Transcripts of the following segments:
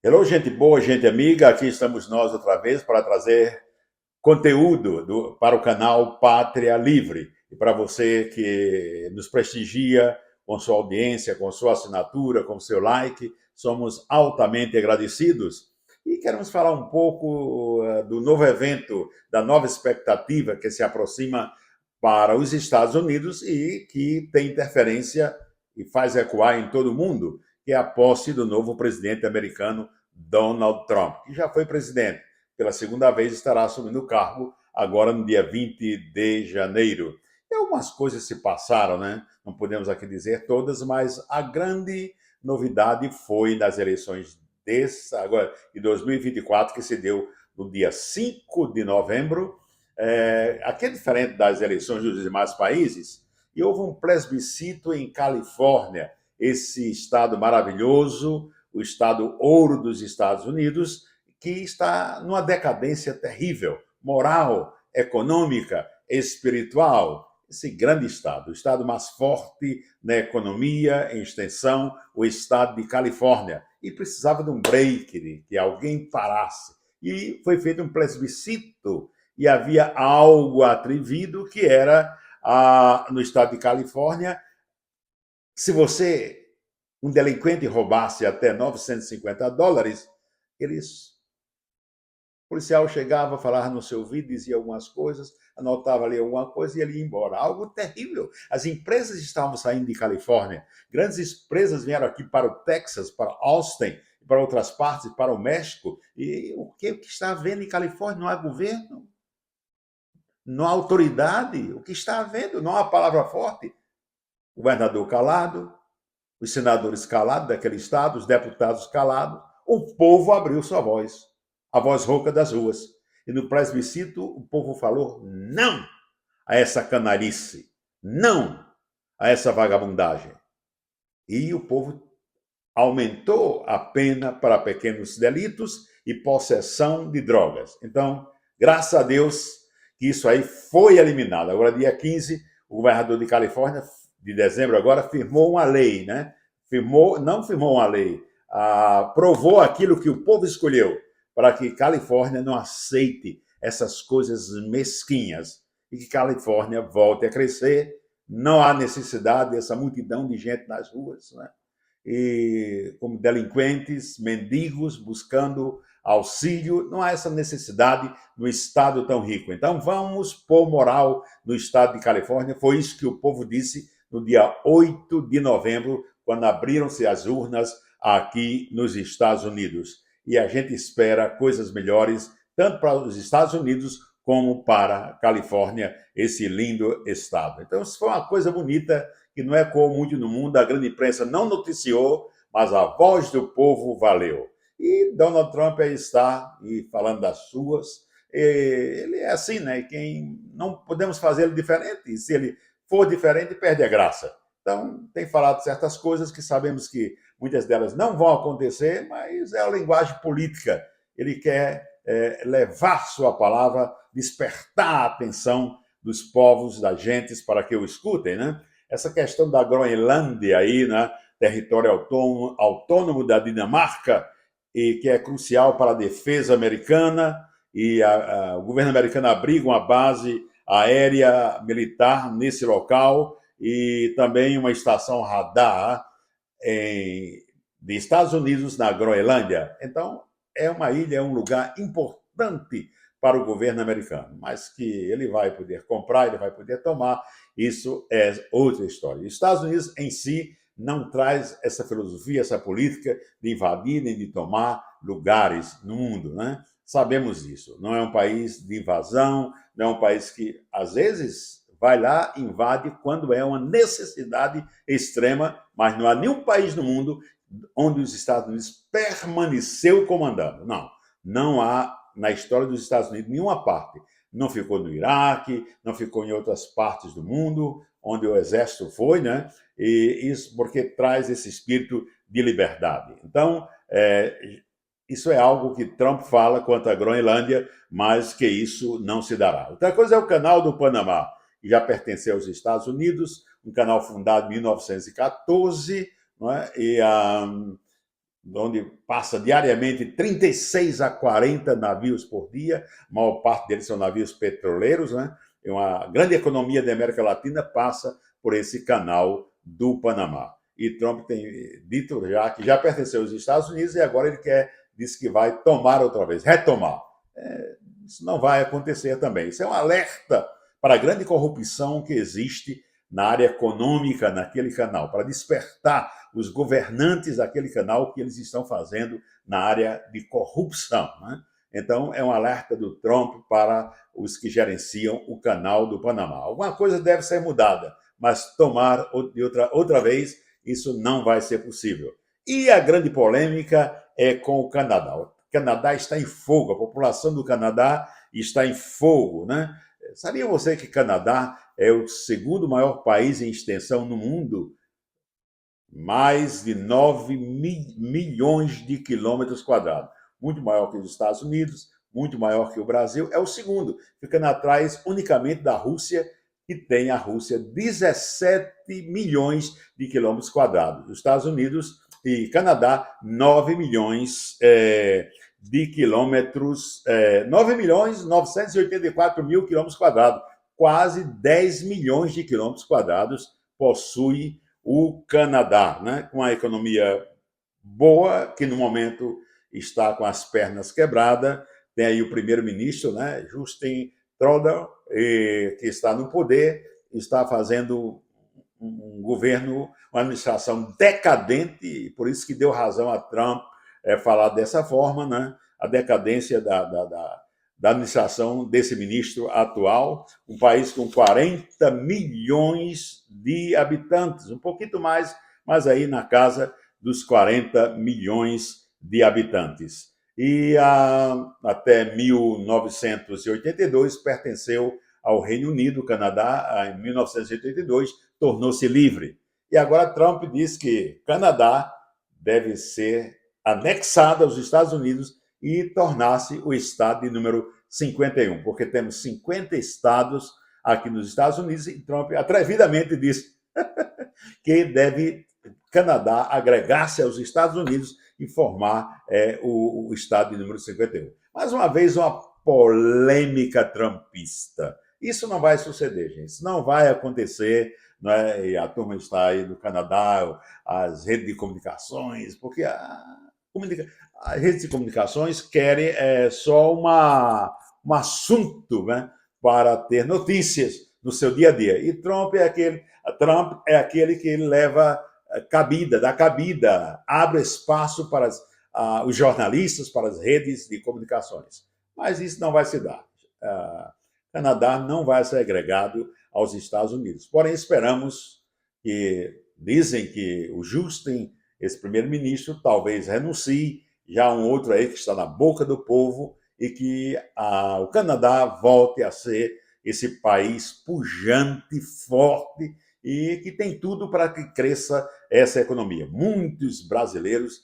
Hello, gente boa, gente amiga. Aqui estamos nós outra vez para trazer conteúdo para o canal Pátria Livre. E para você que nos prestigia com sua audiência, com sua assinatura, com seu like, somos altamente agradecidos. E queremos falar um pouco do novo evento, da nova expectativa que se aproxima para os Estados Unidos e que tem interferência e faz ecoar em todo o mundo, que é a posse do novo presidente americano, Donald Trump, que já foi presidente. Pela segunda vez estará assumindo o cargo agora no dia 20 de janeiro. E algumas coisas se passaram, né? Não podemos aqui dizer todas, mas a grande novidade foi nas eleições agora, de 2024, que se deu no dia 5 de novembro. Aqui é diferente das eleições dos demais países, e houve um plebiscito em Califórnia, esse estado maravilhoso, o estado ouro dos Estados Unidos, que está numa decadência terrível, moral, econômica, espiritual. Esse grande estado, o estado mais forte na economia, em extensão, o estado de Califórnia. E precisava de um break, que alguém parasse. E foi feito um plebiscito, e havia algo atrevido que era, no estado de Califórnia, se você, um delinquente, roubasse até $950, o policial chegava, falava no seu ouvido, dizia algumas coisas, anotava ali alguma coisa e ele ia embora. Algo terrível. As empresas estavam saindo de Califórnia. Grandes empresas vieram aqui para o Texas, para Austin, para outras partes, para o México. E o que está havendo em Califórnia? Não há governo, não há autoridade. O que está havendo? Não há palavra forte. O governador calado, os senadores calados daquele estado, os deputados calados. O povo abriu sua voz, a voz rouca das ruas. E no plebiscito o povo falou não a essa canalice, não a essa vagabundagem. E o povo aumentou a pena para pequenos delitos e possessão de drogas. Então, graças a Deus que isso aí foi eliminado. Agora, dia 15, o governador de Califórnia, de dezembro agora, firmou uma lei, né? Não firmou uma lei, aprovou aquilo que o povo escolheu, para que Califórnia não aceite essas coisas mesquinhas e que Califórnia volte a crescer. Não há necessidade dessa multidão de gente nas ruas, né? E como delinquentes, mendigos, buscando auxílio. Não há essa necessidade no estado tão rico. Então vamos pôr moral no estado de Califórnia. Foi isso que o povo disse no dia 8 de novembro, quando abriram-se as urnas aqui nos Estados Unidos. E a gente espera coisas melhores, tanto para os Estados Unidos como para a Califórnia, esse lindo estado. Então, isso foi uma coisa bonita, que não ecoou muito no mundo, a grande imprensa não noticiou, mas a voz do povo valeu. E Donald Trump aí está, e falando das suas, ele é assim, né? Quem não podemos fazer ele diferente, e se ele for diferente, perde a graça. Então, tem falado certas coisas que sabemos que muitas delas não vão acontecer, mas é a linguagem política. Ele quer levar sua palavra, despertar a atenção dos povos, das gentes, para que o escutem, né? Essa questão da Groenlândia aí, né? Território autônomo da Dinamarca, e que é crucial para a defesa americana, e o governo americano abriga uma base aérea militar nesse local e também uma estação radar de Estados Unidos na Groenlândia. Então, é uma ilha, é um lugar importante para o governo americano, mas que ele vai poder comprar, ele vai poder tomar, isso é outra história. Os Estados Unidos em si não traz essa filosofia, essa política de invadir nem de tomar lugares no mundo, né? Sabemos disso. Não é um país de invasão, não é um país que, às vezes, vai lá, invade quando é uma necessidade extrema, mas não há nenhum país no mundo onde os Estados Unidos permaneceu comandando. Não, não há na história dos Estados Unidos nenhuma parte. Não ficou no Iraque, não ficou em outras partes do mundo, onde o exército foi, né? E isso porque traz esse espírito de liberdade. Então, isso é algo que Trump fala quanto à Groenlândia, mas que isso não se dará. Outra coisa é o Canal do Panamá, que já pertenceu aos Estados Unidos, um canal fundado em 1914, não é? E onde passa diariamente 36 a 40 navios por dia, a maior parte deles são navios petroleiros, né? E uma grande economia da América Latina passa por esse canal do Panamá. E Trump tem dito já que já pertenceu aos Estados Unidos e agora ele diz que vai tomar outra vez, retomar. Isso não vai acontecer também. Isso é um alerta para a grande corrupção que existe na área econômica naquele canal, para despertar os governantes daquele canal o que eles estão fazendo na área de corrupção. Né? Então, é um alerta do Trump para os que gerenciam o canal do Panamá. Alguma coisa deve ser mudada, mas tomar outra vez, isso não vai ser possível. E a grande polêmica é com o Canadá. O Canadá está em fogo, a população do Canadá está em fogo, né? Sabia você que o Canadá é o segundo maior país em extensão no mundo? Mais de 9 milhões de quilômetros quadrados. Muito maior que os Estados Unidos, muito maior que o Brasil. É o segundo, ficando atrás unicamente da Rússia, que tem a Rússia 17 milhões de quilômetros quadrados. Os Estados Unidos e Canadá, 9 milhões de quilômetros, 9 milhões 984 mil quilômetros quadrados, quase 10 milhões de quilômetros quadrados possui o Canadá, né? Com a economia boa, que no momento está com as pernas quebradas. Tem aí o primeiro-ministro, né? Justin Trudeau, que está no poder, está fazendo um governo, uma administração decadente, por isso que deu razão a Trump falar dessa forma, né? A decadência da administração desse ministro atual, um país com 40 milhões de habitantes, um pouquinho mais, mas aí na casa dos 40 milhões de habitantes. E até 1982 pertenceu ao Reino Unido, Canadá, em 1982, tornou-se livre. E agora Trump diz que Canadá deve ser anexado aos Estados Unidos e tornar-se o estado de número 51, porque temos 50 estados aqui nos Estados Unidos e Trump atrevidamente disse que deve Canadá agregar-se aos Estados Unidos e formar o estado de número 51. Mais uma vez, uma polêmica trumpista. Isso não vai suceder, gente. Isso não vai acontecer. Não é? E a turma está aí do Canadá, as redes de comunicações, porque as redes de comunicações querem só um assunto, né, para ter notícias no seu dia a dia. E Trump é aquele que leva dá cabida, abre espaço para os jornalistas, para as redes de comunicações. Mas isso não vai se dar. Canadá não vai ser agregado aos Estados Unidos. Porém, esperamos dizem que o Justin, esse primeiro-ministro, talvez renuncie, já um outro aí que está na boca do povo, e que o Canadá volte a ser esse país pujante, forte, e que tem tudo para que cresça essa economia. Muitos brasileiros,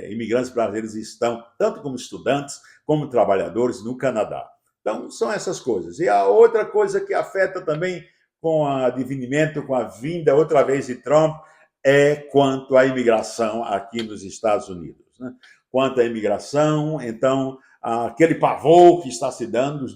imigrantes brasileiros estão, tanto como estudantes, como trabalhadores, no Canadá. Então, são essas coisas. E a outra coisa que afeta também com o advenimento, com a vinda outra vez de Trump, é quanto à imigração aqui nos Estados Unidos. Né? Quanto à imigração, então, aquele pavor que está se dando dos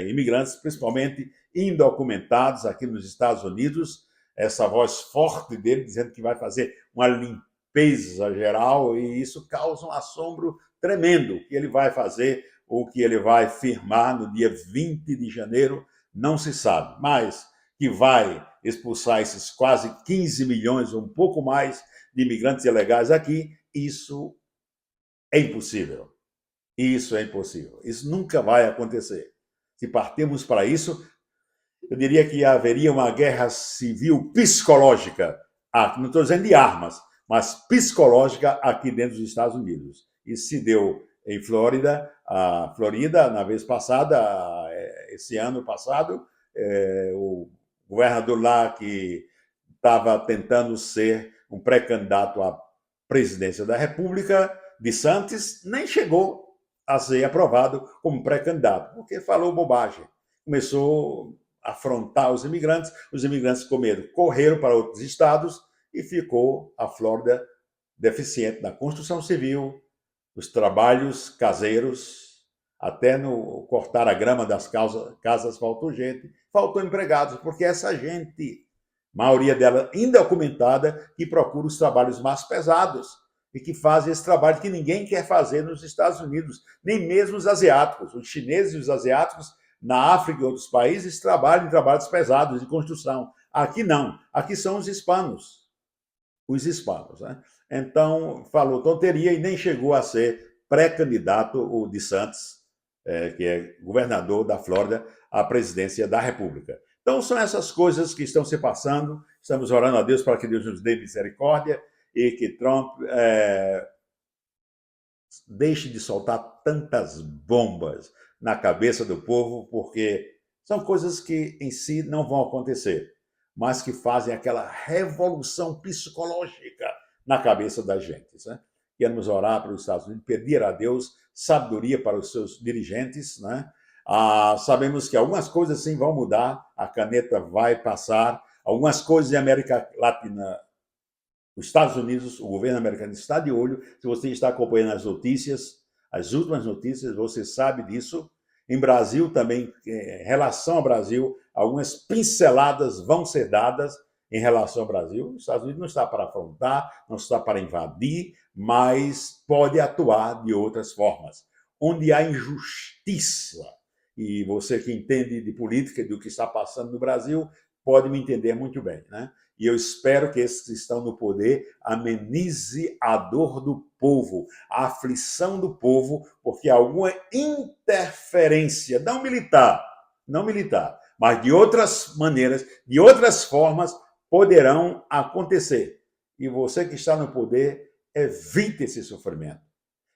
imigrantes, principalmente indocumentados aqui nos Estados Unidos, essa voz forte dele dizendo que vai fazer uma limpeza geral, e isso causa um assombro tremendo, que ele vai fazer, o que ele vai firmar no dia 20 de janeiro, não se sabe, mas que vai expulsar esses quase 15 milhões, ou um pouco mais, de imigrantes ilegais aqui, isso é impossível. Isso é impossível. Isso nunca vai acontecer. Se partirmos para isso, eu diria que haveria uma guerra civil psicológica, não estou dizendo de armas, mas psicológica aqui dentro dos Estados Unidos. Isso se deu em Flórida, na vez passada, esse ano passado, o governador lá que estava tentando ser um pré-candidato à presidência da República, DeSantis, nem chegou a ser aprovado como pré-candidato, porque falou bobagem. Começou a afrontar os imigrantes com medo correram para outros estados e ficou a Flórida deficiente na construção civil, os trabalhos caseiros, até no cortar a grama das casas faltou gente, faltou empregados, porque essa gente, maioria dela indocumentada, que procura os trabalhos mais pesados e que faz esse trabalho que ninguém quer fazer nos Estados Unidos, nem mesmo os asiáticos. Os chineses e os asiáticos, na África e outros países, trabalham em trabalhos pesados de construção. Aqui não, aqui são os hispanos. Os hispanos, né? Então, falou tonteria e nem chegou a ser pré-candidato, o DeSantis, que é governador da Flórida, à presidência da República. Então, são essas coisas que estão se passando. Estamos orando a Deus para que Deus nos dê misericórdia e que Trump deixe de soltar tantas bombas na cabeça do povo, porque são coisas que em si não vão acontecer, mas que fazem aquela revolução psicológica na cabeça das gentes. Né? Queremos orar para os Estados Unidos, pedir a Deus sabedoria para os seus dirigentes. Né? Sabemos que algumas coisas sim vão mudar, a caneta vai passar, algumas coisas em América Latina, os Estados Unidos, o governo americano está de olho. Se você está acompanhando as notícias, as últimas notícias, você sabe disso. Em Brasil também, em relação ao Brasil, algumas pinceladas vão ser dadas em relação ao Brasil. Os Estados Unidos não está para afrontar, não está para invadir, mas pode atuar de outras formas. Onde há injustiça, e você que entende de política e do que está passando no Brasil, pode me entender muito bem, né? E eu espero que esses que estão no poder amenize a dor do povo, a aflição do povo, porque alguma interferência, não militar, mas de outras maneiras, de outras formas, poderão acontecer. E você que está no poder, evite esse sofrimento.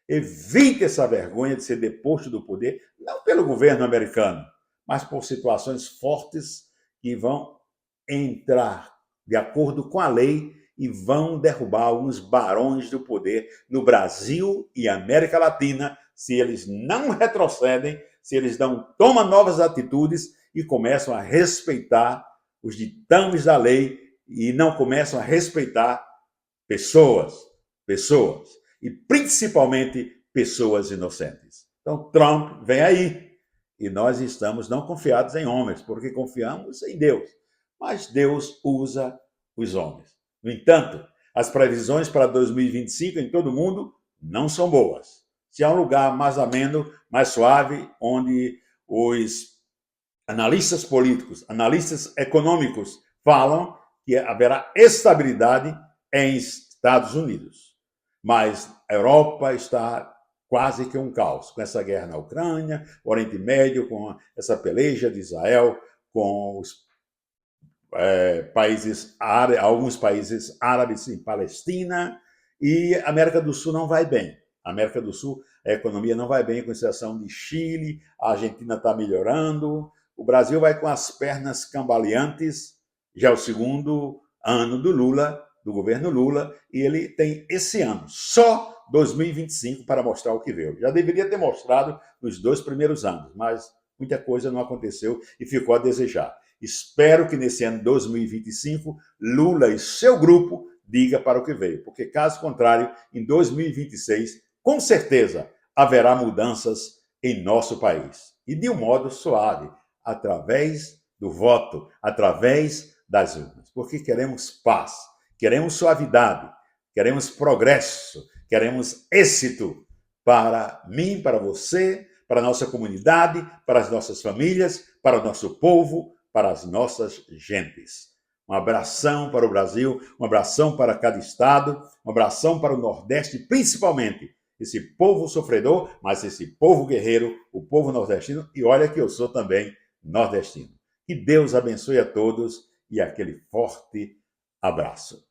Evite essa vergonha de ser deposto do poder, não pelo governo americano, mas por situações fortes que vão entrar de acordo com a lei e vão derrubar alguns barões do poder no Brasil e América Latina se eles não retrocedem, se eles não tomam novas atitudes e começam a respeitar os ditames da lei e não começam a respeitar pessoas e principalmente pessoas inocentes. Então, Trump vem aí e nós estamos não confiados em homens, porque confiamos em Deus. Mas Deus usa os homens. No entanto, as previsões para 2025 em todo o mundo não são boas. Se há um lugar mais ameno, mais suave, onde os analistas políticos, analistas econômicos falam que haverá estabilidade em Estados Unidos. Mas a Europa está quase que um caos, com essa guerra na Ucrânia, o Oriente Médio, com essa peleja de Israel, com os alguns países árabes em Palestina, e a América do Sul não vai bem. A América do Sul, a economia não vai bem, com exceção de Chile, a Argentina está melhorando, o Brasil vai com as pernas cambaleantes, já é o segundo ano do Lula, do governo Lula, e ele tem esse ano, só 2025, para mostrar o que veio. Já deveria ter mostrado nos 2 primeiros anos, mas muita coisa não aconteceu e ficou a desejar. Espero que nesse ano 2025, Lula e seu grupo diga para o que veio, porque caso contrário, em 2026, com certeza, haverá mudanças em nosso país. E de um modo suave, através do voto, através das urnas, porque queremos paz, queremos suavidade, queremos progresso, queremos êxito para mim, para você, para a nossa comunidade, para as nossas famílias, para o nosso povo, para as nossas gentes. Um abração para o Brasil, um abração para cada estado, um abração para o Nordeste, principalmente esse povo sofredor, mas esse povo guerreiro, o povo nordestino, e olha que eu sou também nordestino. Que Deus abençoe a todos e aquele forte abraço.